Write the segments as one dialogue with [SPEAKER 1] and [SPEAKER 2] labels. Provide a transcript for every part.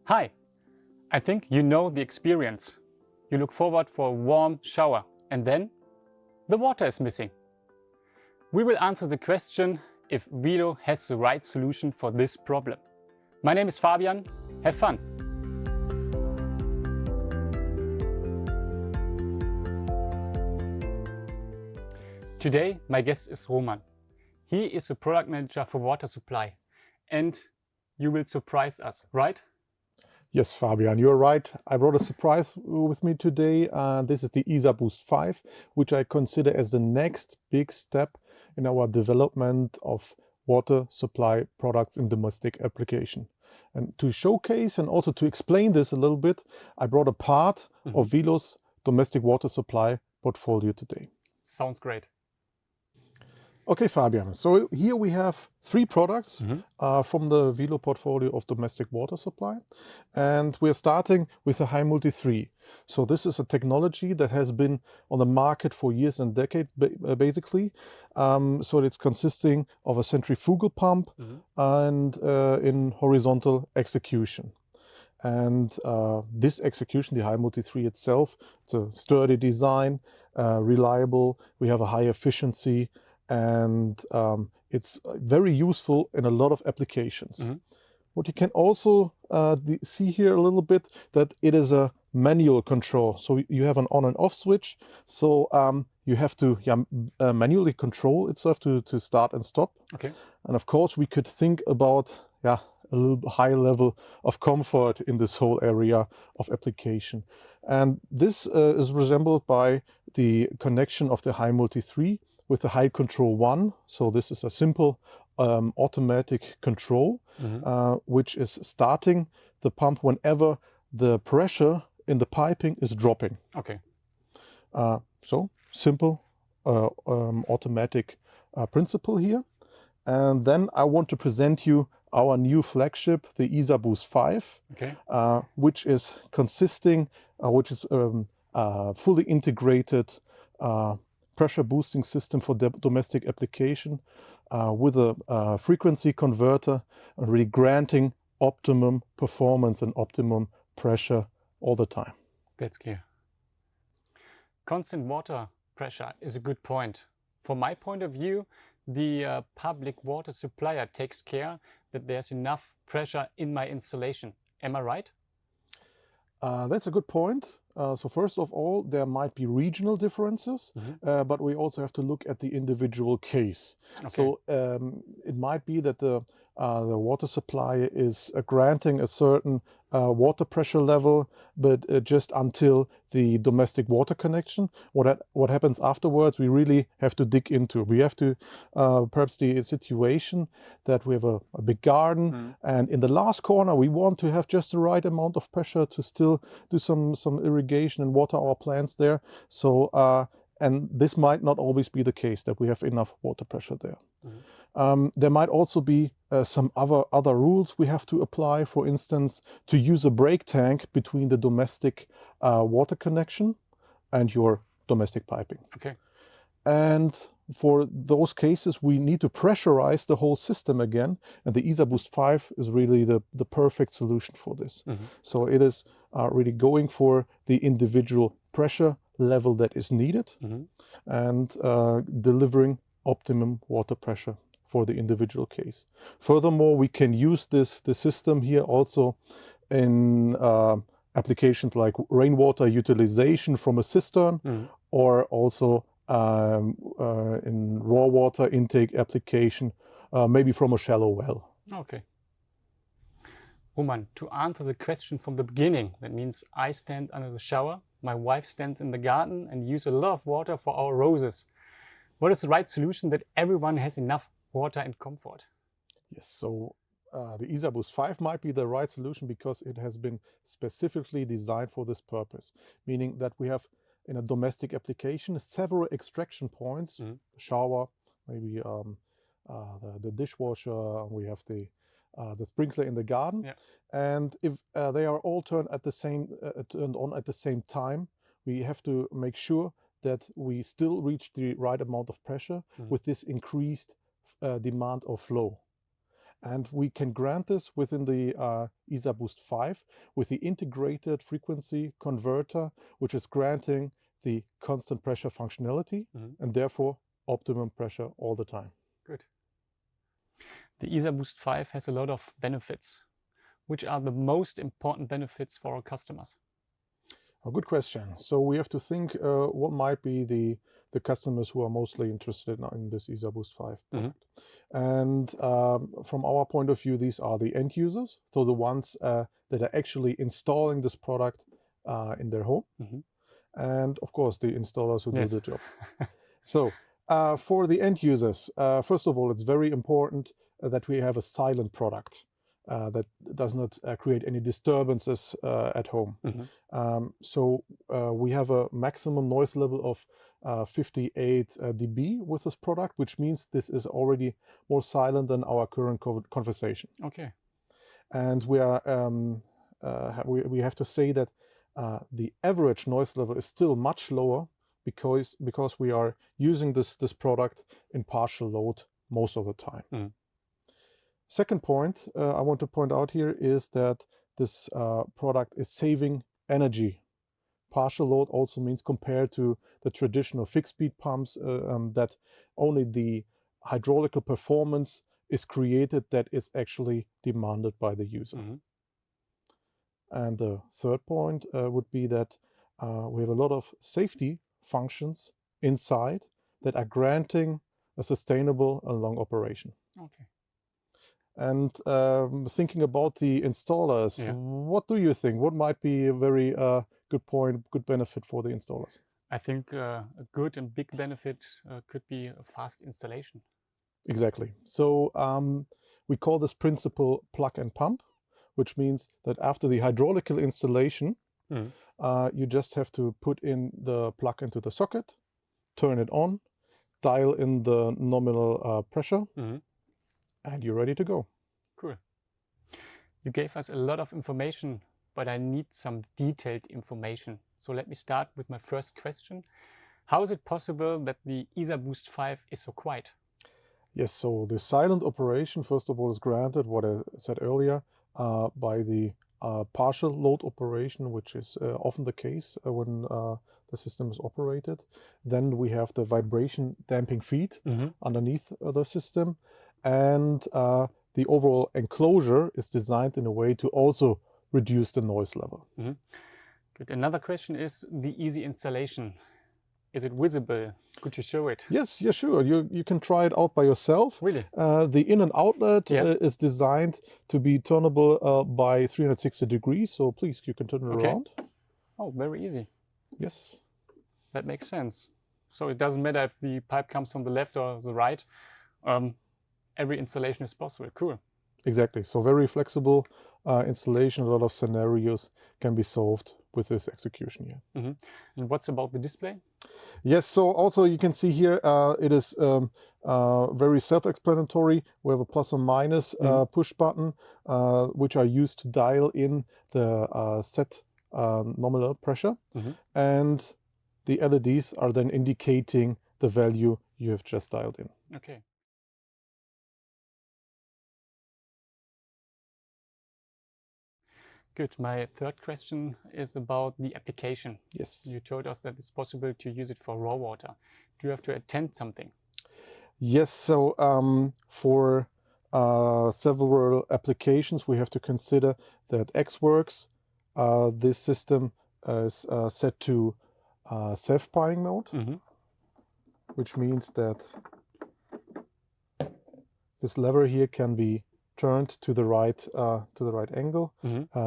[SPEAKER 1] Hi! I think you know the experience. You look forward for a warm shower and then the water is missing. We will answer the question if WILO has the right solution for this problem. My name is Fabian. Have fun! Today my guest is Roman. He is a product manager for water supply and you will surprise us, right?
[SPEAKER 2] Yes, Fabian, you're right. I brought a surprise with me today. This is the Isar BOOST5, which I consider as the next big step in our development of water supply products in domestic application. And to showcase and also to explain this a little bit, I brought a part of WILO's domestic water supply portfolio today.
[SPEAKER 1] Sounds great.
[SPEAKER 2] Okay, Fabian, so here we have three products from the WILO portfolio of domestic water supply. And we're starting with the High Multi 3. So this is a technology that has been on the market for years and decades, basically. So it's consisting of a centrifugal pump and in horizontal execution. And this execution, the High Multi 3 itself, it's a sturdy design, reliable, we have a high efficiency, and it's very useful in a lot of applications. What you can also see here a little bit, that it is a manual control. So you have an on and off switch. So you have to manually control itself to start and stop.
[SPEAKER 1] Okay.
[SPEAKER 2] And of course we could think about a little high level of comfort in this whole area of application. And this is resembled by the connection of the High Multi 3 with the High Control 1. So this is a simple automatic control, which is starting the pump whenever the pressure in the piping is dropping.
[SPEAKER 1] Okay.
[SPEAKER 2] So simple automatic principle here. And then I want to present you our new flagship, the Isar BOOST5, which is consisting, fully integrated pressure boosting system for domestic application with a frequency converter and really granting optimum performance and optimum pressure all the time.
[SPEAKER 1] That's clear. Constant water pressure is a good point. From my point of view, the public water supplier takes care that there's enough pressure in my installation. Am I right?
[SPEAKER 2] That's a good point. So first of all, there might be regional differences, but we also have to look at the individual case. Okay. So it might be that the water supply is granting a certain water pressure level, but just until the domestic water connection. What happens afterwards, we really have to dig into. We have to, perhaps the situation that we have a big garden, and in the last corner we want to have just the right amount of pressure to still do some irrigation and water our plants there. So and this might not always be the case that we have enough water pressure there. There might also be some other rules we have to apply. For instance, to use a break tank between the domestic water connection and your domestic piping. Okay. And for those cases, we need to pressurize the whole system again. And the Isar BOOST5 is really the perfect solution for this. So it is really going for the individual pressure level that is needed and delivering optimum water pressure for the individual case. Furthermore, we can use the system here also in applications like rainwater utilization from a cistern, or also in raw water intake application, maybe from a shallow well.
[SPEAKER 1] Okay. Roman, to answer the question from the beginning, that means I stand under the shower, my wife stands in the garden and use a lot of water for our roses. What is the right solution that everyone has enough water and comfort?
[SPEAKER 2] Yes, so the Isar BOOST5 might be the right solution because it has been specifically designed for this purpose, meaning that we have in a domestic application several extraction points, shower, maybe the dishwasher, we have the sprinkler in the garden, and if they are all turned on at the same time, we have to make sure that we still reach the right amount of pressure with this increased demand of flow. And we can grant this within the Isar BOOST5 with the integrated frequency converter, which is granting the constant pressure functionality and therefore optimum pressure all the time.
[SPEAKER 1] Good. The Isar BOOST5 has a lot of benefits. Which are the most important benefits for our customers?
[SPEAKER 2] A good question. So we have to think what might be the customers who are mostly interested in this Isar BOOST5 product. And from our point of view, these are the end users, so the ones that are actually installing this product in their home. And of course, the installers who do the job. So for the end users, first of all, it's very important that we have a silent product. That does not create any disturbances at home. So we have a maximum noise level of 58 dB with this product, which means this is already more silent than our current conversation.
[SPEAKER 1] Okay.
[SPEAKER 2] And we are we have to say that the average noise level is still much lower because we are using this product in partial load most of the time. Second point I want to point out here is that this product is saving energy. Partial load also means compared to the traditional fixed speed pumps that only the hydraulical performance is created that is actually demanded by the user. And the third point would be that we have a lot of safety functions inside that are granting a sustainable and long operation.
[SPEAKER 1] Okay.
[SPEAKER 2] And thinking about the installers, what do you think? What might be a very good point, good benefit for the installers?
[SPEAKER 1] I think a good and big benefit could be a fast installation.
[SPEAKER 2] Exactly. So we call this principle plug and pump, which means that after the hydraulical installation, you just have to put in the plug into the socket, turn it on, dial in the nominal pressure, and you're ready to go.
[SPEAKER 1] Cool. You gave us a lot of information, but I need some detailed information. So let me start with my first question. How is it possible that the Isar BOOST5 is so quiet?
[SPEAKER 2] Yes, so the silent operation, first of all, is granted, what I said earlier, by the partial load operation, which is often the case when the system is operated. Then we have the vibration damping feed underneath the system. And the overall enclosure is designed in a way to also reduce the noise level.
[SPEAKER 1] Good. Another question is the easy installation. Is it visible? Could you show it?
[SPEAKER 2] Yes, yeah, sure. You can try it out by yourself.
[SPEAKER 1] Really?
[SPEAKER 2] The in and outlet is designed to be turnable by 360 degrees. So please, you can turn it around.
[SPEAKER 1] Oh, very easy.
[SPEAKER 2] Yes.
[SPEAKER 1] That makes sense. So it doesn't matter if the pipe comes from the left or the right. Every installation is possible. Cool.
[SPEAKER 2] Exactly. So very flexible installation. A lot of scenarios can be solved with this execution here.
[SPEAKER 1] And what's about the display?
[SPEAKER 2] Yes. So also you can see here it is very self-explanatory. We have a plus or minus push button, which are used to dial in the set nominal pressure, and the LEDs are then indicating the value you have just dialed in.
[SPEAKER 1] Okay. Good. My third question is about the application.
[SPEAKER 2] Yes.
[SPEAKER 1] You told us that it's possible to use it for raw water. Do you have to attend something?
[SPEAKER 2] Yes. So for several applications, we have to consider that X-Works, this system is set to self-priming mode, which means that this lever here can be turned to the right angle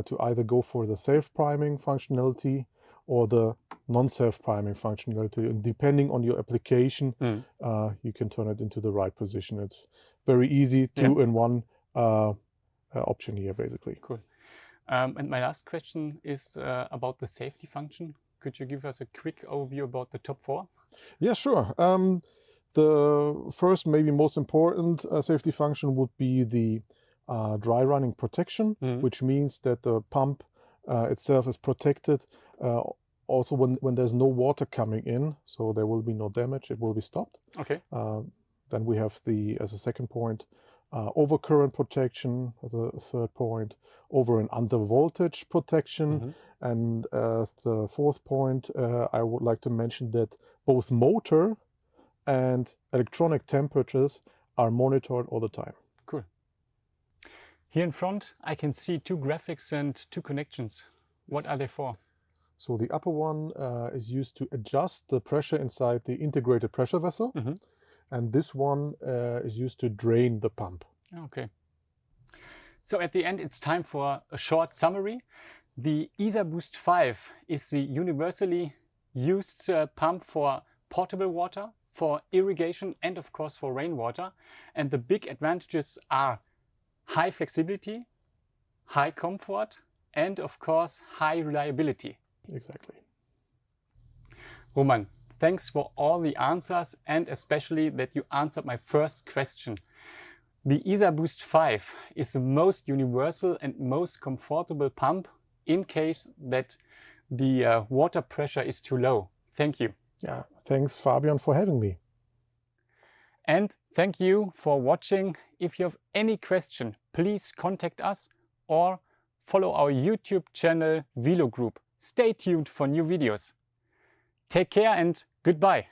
[SPEAKER 2] to either go for the self-priming functionality or the non-self-priming functionality. And depending on your application, you can turn it into the right position. It's very easy, two-in-one option here, basically.
[SPEAKER 1] Cool. And my last question is about the safety function. Could you give us a quick overview about the top four? Yeah,
[SPEAKER 2] sure. The first, maybe most important safety function would be the dry running protection, which means that the pump itself is protected also when there's no water coming in, so there will be no damage, it will be stopped.
[SPEAKER 1] Okay.
[SPEAKER 2] Then we have as a second point, overcurrent protection, the third point, over and under voltage protection. And as the fourth point, I would like to mention that both motor and electronic temperatures are monitored all the time.
[SPEAKER 1] Cool. Here in front, I can see two graphics and two connections. What are they for?
[SPEAKER 2] So the upper one is used to adjust the pressure inside the integrated pressure vessel. And this one is used to drain the pump.
[SPEAKER 1] Okay. So at the end, it's time for a short summary. The Isar BOOST5 is the universally used pump for potable water, for irrigation, and of course for rainwater. And the big advantages are high flexibility, high comfort, and of course high reliability.
[SPEAKER 2] Exactly.
[SPEAKER 1] Roman, thanks for all the answers, and especially that you answered my first question. The Isar BOOST5 is the most universal and most comfortable pump in case that the water pressure is too low. Thank you.
[SPEAKER 2] Yeah, thanks Fabian for having me.
[SPEAKER 1] And thank you for watching. If you have any question, please contact us or follow our YouTube channel WILO Group. Stay tuned for new videos. Take care and goodbye.